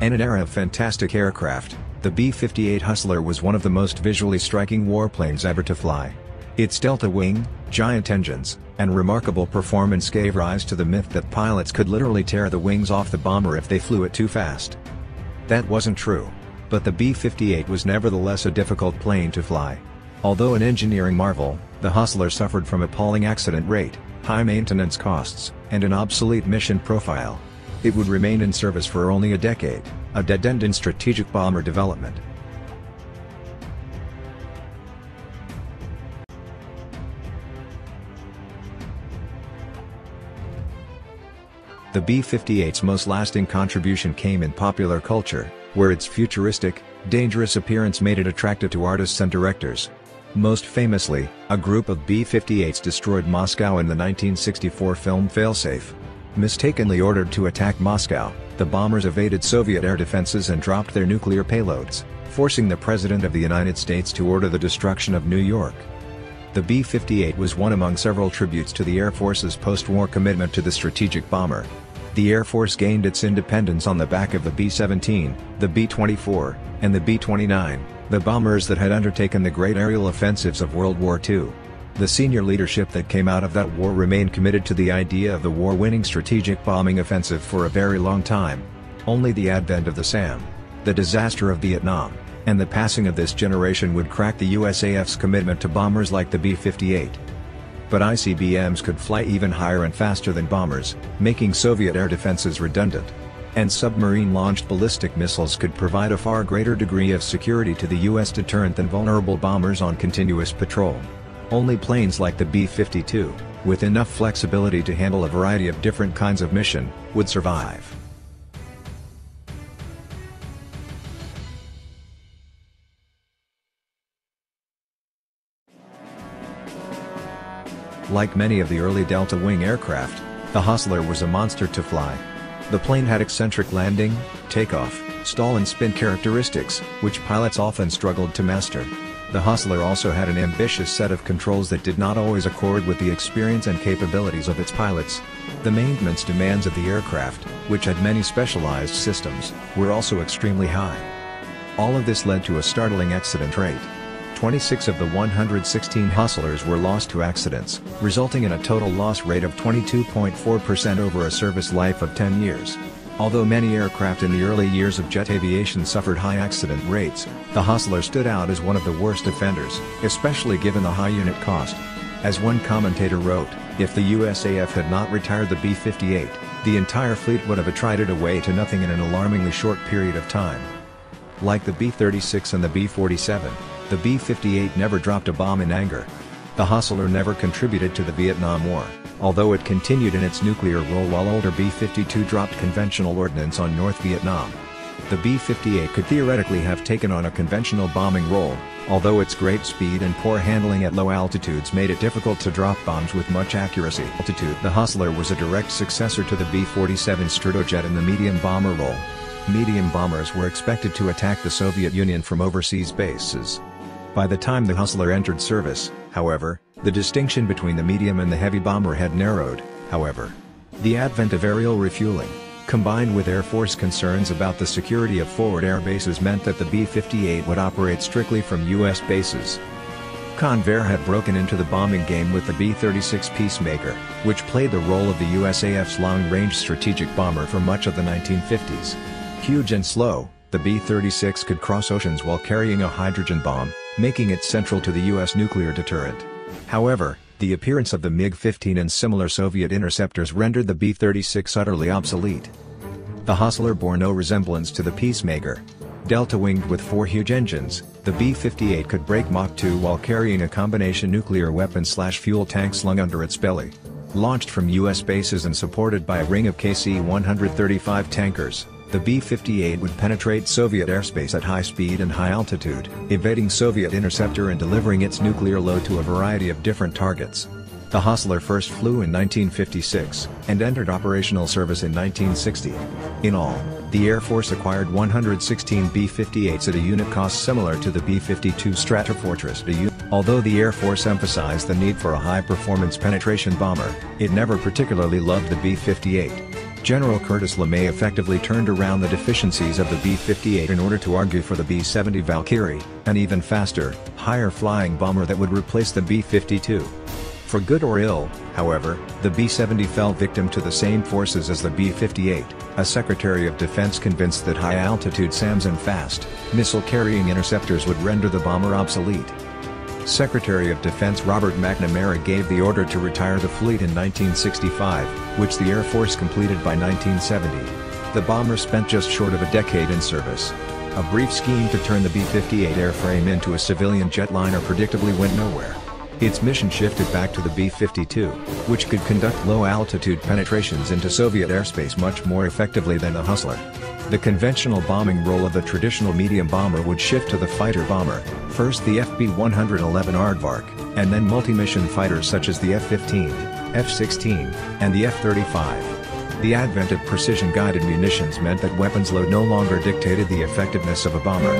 In an era of fantastic aircraft, the B-58 Hustler was one of the most visually striking warplanes ever to fly. Its delta wing, giant engines, and remarkable performance gave rise to the myth that pilots could literally tear the wings off the bomber if they flew it too fast. That wasn't true, but the B-58 was nevertheless a difficult plane to fly. Although an engineering marvel, the Hustler suffered from appalling accident rate, high maintenance costs, and an obsolete mission profile. It would remain in service for only a decade, a dead end in strategic bomber development. The B-58's most lasting contribution came in popular culture, where its futuristic, dangerous appearance made it attractive to artists and directors. Most famously, a group of B-58s destroyed Moscow in the 1964 film Failsafe. Mistakenly ordered to attack Moscow, the bombers evaded Soviet air defenses and dropped their nuclear payloads, forcing the President of the United States to order the destruction of New York. The B-58 was one among several tributes to the Air Force's post-war commitment to the strategic bomber. The Air Force gained its independence on the back of the B-17, the B-24, and the B-29, the bombers that had undertaken the great aerial offensives of World War II. The senior leadership that came out of that war remained committed to the idea of the war-winning strategic bombing offensive for a very long time. Only the advent of the SAM, the disaster of Vietnam, and the passing of this generation would crack the USAF's commitment to bombers like the B-58. But ICBMs could fly even higher and faster than bombers, making Soviet air defenses redundant. And submarine-launched ballistic missiles could provide a far greater degree of security to the U.S. deterrent than vulnerable bombers on continuous patrol. Only planes like the B-52, with enough flexibility to handle a variety of different kinds of mission, would survive. Like many of the early delta wing aircraft, the Hustler was a monster to fly. The plane had eccentric landing, takeoff, stall and spin characteristics, which pilots often struggled to master. The Hustler also had an ambitious set of controls that did not always accord with the experience and capabilities of its pilots. The maintenance demands of the aircraft, which had many specialized systems, were also extremely high. All of this led to a startling accident rate. 26 of the 116 Hustlers were lost to accidents, resulting in a total loss rate of 22.4% over a service life of 10 years. Although many aircraft in the early years of jet aviation suffered high accident rates, the Hustler stood out as one of the worst offenders, especially given the high unit cost. As one commentator wrote, if the USAF had not retired the B-58, the entire fleet would have attrited away to nothing in an alarmingly short period of time. Like the B-36 and the B-47, the B-58 never dropped a bomb in anger. The Hustler never contributed to the Vietnam War, although it continued in its nuclear role while older B-52 dropped conventional ordnance on North Vietnam. The B-58 could theoretically have taken on a conventional bombing role, although its great speed and poor handling at low altitudes made it difficult to drop bombs with much accuracy. The Hustler was a direct successor to the B-47 Stratojet in the medium bomber role. Medium bombers were expected to attack the Soviet Union from overseas bases. By the time the Hustler entered service, however, the distinction between the medium and the heavy bomber had narrowed, however. The advent of aerial refueling, combined with Air Force concerns about the security of forward air bases meant that the B-58 would operate strictly from U.S. bases. Convair had broken into the bombing game with the B-36 Peacemaker, which played the role of the USAF's long-range strategic bomber for much of the 1950s. Huge and slow, the B-36 could cross oceans while carrying a hydrogen bomb, making it central to the U.S. nuclear deterrent. However, the appearance of the MiG-15 and similar Soviet interceptors rendered the B-36 utterly obsolete. The Hustler bore no resemblance to the Peacemaker. Delta-winged with 4 huge engines, the B-58 could break Mach 2 while carrying a combination nuclear weapon/fuel tank slung under its belly. Launched from U.S. bases and supported by a ring of KC-135 tankers, the B-58 would penetrate Soviet airspace at high speed and high altitude, evading Soviet interceptor and delivering its nuclear load to a variety of different targets. The Hustler first flew in 1956, and entered operational service in 1960. In all, the Air Force acquired 116 B-58s at a unit cost similar to the B-52 Stratofortress. Although the Air Force emphasized the need for a high-performance penetration bomber, it never particularly loved the B-58. General Curtis LeMay effectively turned around the deficiencies of the B-58 in order to argue for the B-70 Valkyrie, an even faster, higher-flying bomber that would replace the B-52. For good or ill, however, the B-70 fell victim to the same forces as the B-58, a Secretary of Defense convinced that high-altitude SAMs and fast, missile-carrying interceptors would render the bomber obsolete. Secretary of Defense Robert McNamara gave the order to retire the fleet in 1965, which the Air Force completed by 1970. The bomber spent just short of a decade in service. A brief scheme to turn the B-58 airframe into a civilian jetliner predictably went nowhere. Its mission shifted back to the B-52, which could conduct low-altitude penetrations into Soviet airspace much more effectively than the Hustler. The conventional bombing role of the traditional medium bomber would shift to the fighter bomber, first the FB-111 Aardvark, and then multi-mission fighters such as the F-15, F-16, and the F-35. The advent of precision-guided munitions meant that weapons load no longer dictated the effectiveness of a bomber.